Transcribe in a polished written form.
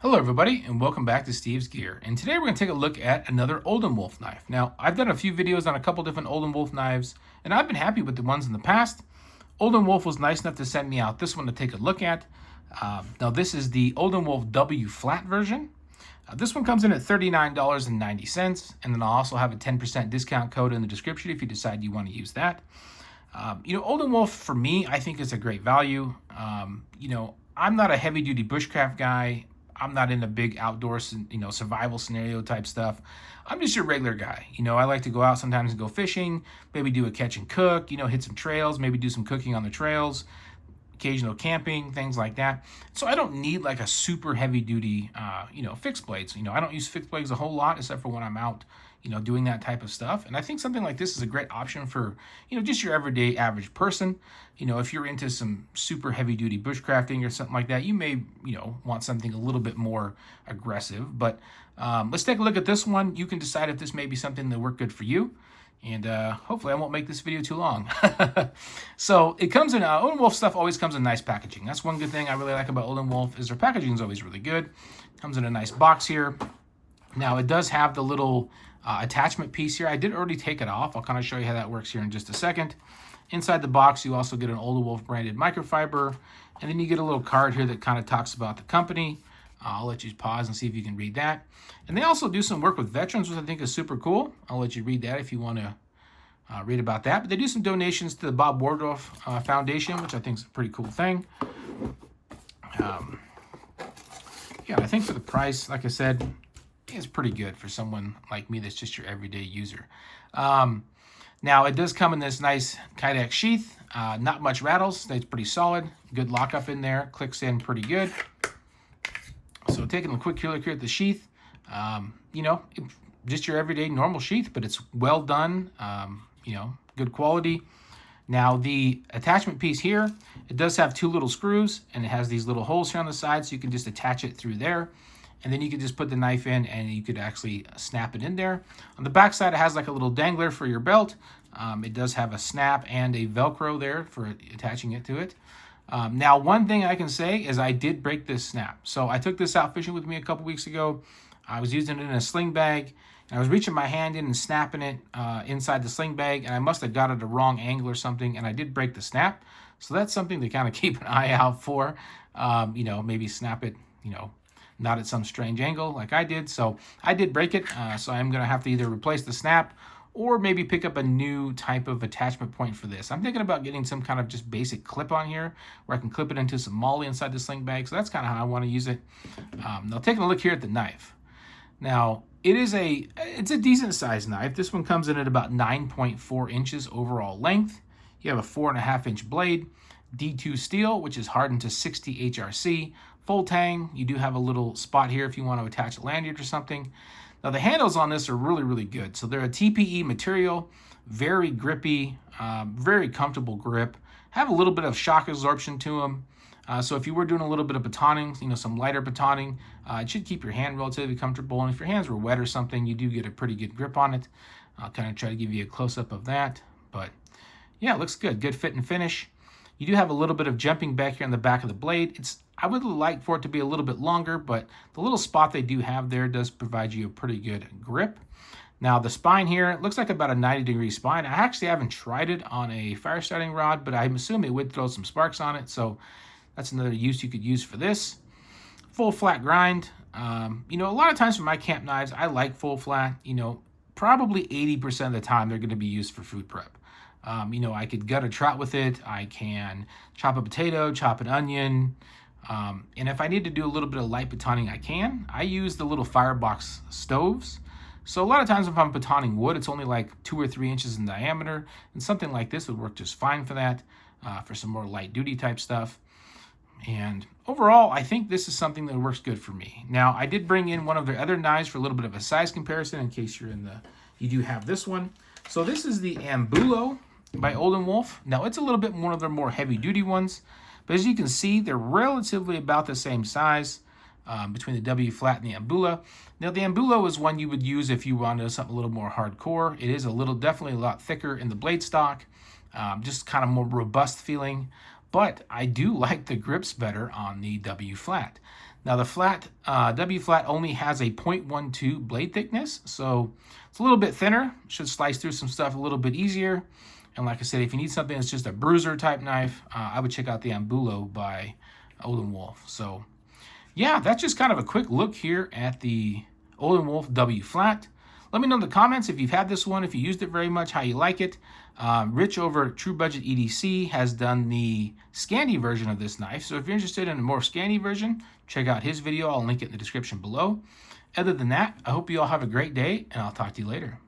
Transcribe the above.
Hello everybody and welcome back to Steve's Gear. And today we're going to take a look at another Odenwolf knife. Now I've done a few videos on a couple different Odenwolf knives and I've been happy with the ones in the past. Odenwolf was nice enough to send me out this one to take a look at. Now this is the Odenwolf W Flat version. This one comes in at $39.90 and then I'll also have a 10% discount code in the description if you decide you want to use that. Odenwolf for me I think is a great value. I'm not a heavy duty bushcraft guy. I'm not in a big outdoor, survival scenario type stuff. I'm just your regular guy. I like to go out sometimes and go fishing, maybe do a catch and cook, hit some trails, maybe do some cooking on the trails, occasional camping, things like that. So I don't need like a super heavy duty, fixed blades. I don't use fixed blades a whole lot except for when I'm out, doing that type of stuff. And I think something like this is a great option for, just your everyday average person. If you're into some super heavy duty bushcrafting or something like that, you may, want something a little bit more aggressive. But let's take a look at this one. You can decide if this may be something that work good for you. And hopefully I won't make this video too long. So it comes in, Odenwolf stuff always comes in nice packaging. That's one good thing I really like about Odenwolf is their packaging is always really good. Comes in a nice box here. Now it does have the little attachment piece here. I did already take it off. I'll kind of show you how that works here in just a second. Inside the box, you also get an Odenwolf branded microfiber, and then you get a little card here that kind of talks about the company. I'll let you pause and see if you can read that. And they also do some work with veterans, which I think is super cool. I'll let you read that if you want to read about that. But they do some donations to the Bob Wardorf Foundation, which I think is a pretty cool thing. I think for the price, like I said, it's pretty good for someone like me that's just your everyday user. Now, it does come in this nice Kydex sheath. Not much rattles. Stays pretty solid. Good lockup in there. Clicks in pretty good. So taking a quick look here at the sheath, just your everyday normal sheath, but it's well done, good quality. Now the attachment piece here, it does have two little screws and it has these little holes here on the side, so you can just attach it through there. And then you can just put the knife in and you could actually snap it in there. On the back side, it has like a little dangler for your belt. It does have a snap and a Velcro there for attaching it to it. Now, one thing I can say is I did break this snap. So I took this out fishing with me a couple weeks ago. I was using it in a sling bag. And I was reaching my hand in and snapping it inside the sling bag. And I must have got it a wrong angle or something. And I did break the snap. So that's something to kind of keep an eye out for. Maybe snap it, not at some strange angle like I did. So I did break it. So I'm going to have to either replace the snap or maybe pick up a new type of attachment point for this. I'm thinking about getting some kind of just basic clip on here where I can clip it into some molly inside the sling bag. So that's kind of how I want to use it. Now taking a look here at the knife. Now it's a decent sized knife. This one comes in at about 9.4 inches overall length. You have a 4.5-inch blade, D2 steel, which is hardened to 60 HRC. Full tang. You do have a little spot here if you want to attach a lanyard or something. Now the handles on this are really, really good. So they're a TPE material, very grippy, very comfortable grip. Have a little bit of shock absorption to them. So if you were doing a little bit of batoning, some lighter batoning, it should keep your hand relatively comfortable. And if your hands were wet or something, you do get a pretty good grip on it. I'll kind of try to give you a close-up of that. But yeah, it looks good. Good fit and finish. You do have a little bit of jumping back here on the back of the blade. I would like for it to be a little bit longer, but the little spot they do have there does provide you a pretty good grip. Now the spine here, it looks like about a 90-degree spine. I actually haven't tried it on a fire starting rod, but I'm assuming it would throw some sparks on it. So that's another use you could use for this. Full flat grind. A lot of times for my camp knives, I like full flat. Probably 80% of the time they're going to be used for food prep. I could gut a trout with it. I can chop a potato, chop an onion. And if I need to do a little bit of light batoning, I can. I use the little firebox stoves. So a lot of times if I'm batoning wood, it's only like 2 or 3 inches in diameter. And something like this would work just fine for that, for some more light duty type stuff. And overall, I think this is something that works good for me. Now, I did bring in one of their other knives for a little bit of a size comparison in case you do have this one. So this is the Ambulo by Odenwolf. Now, it's a little bit one of their more heavy-duty ones. But as you can see, they're relatively about the same size between the W Flat and the Ambulo. Now, the Ambulo is one you would use if you wanted something a little more hardcore. It is definitely a lot thicker in the blade stock, just kind of more robust feeling. But I do like the grips better on the W Flat. Now the flat W Flat only has a 0.12 blade thickness, so it's a little bit thinner. Should slice through some stuff a little bit easier. And like I said, if you need something that's just a bruiser type knife, I would check out the Ambulo by Odenwolf. So yeah, that's just kind of a quick look here at the Odenwolf W Flat. Let me know in the comments if you've had this one, if you used it very much, how you like it. Rich over at True Budget EDC has done the Scandi version of this knife. So if you're interested in a more Scandi version, check out his video. I'll link it in the description below. Other than that, I hope you all have a great day, and I'll talk to you later.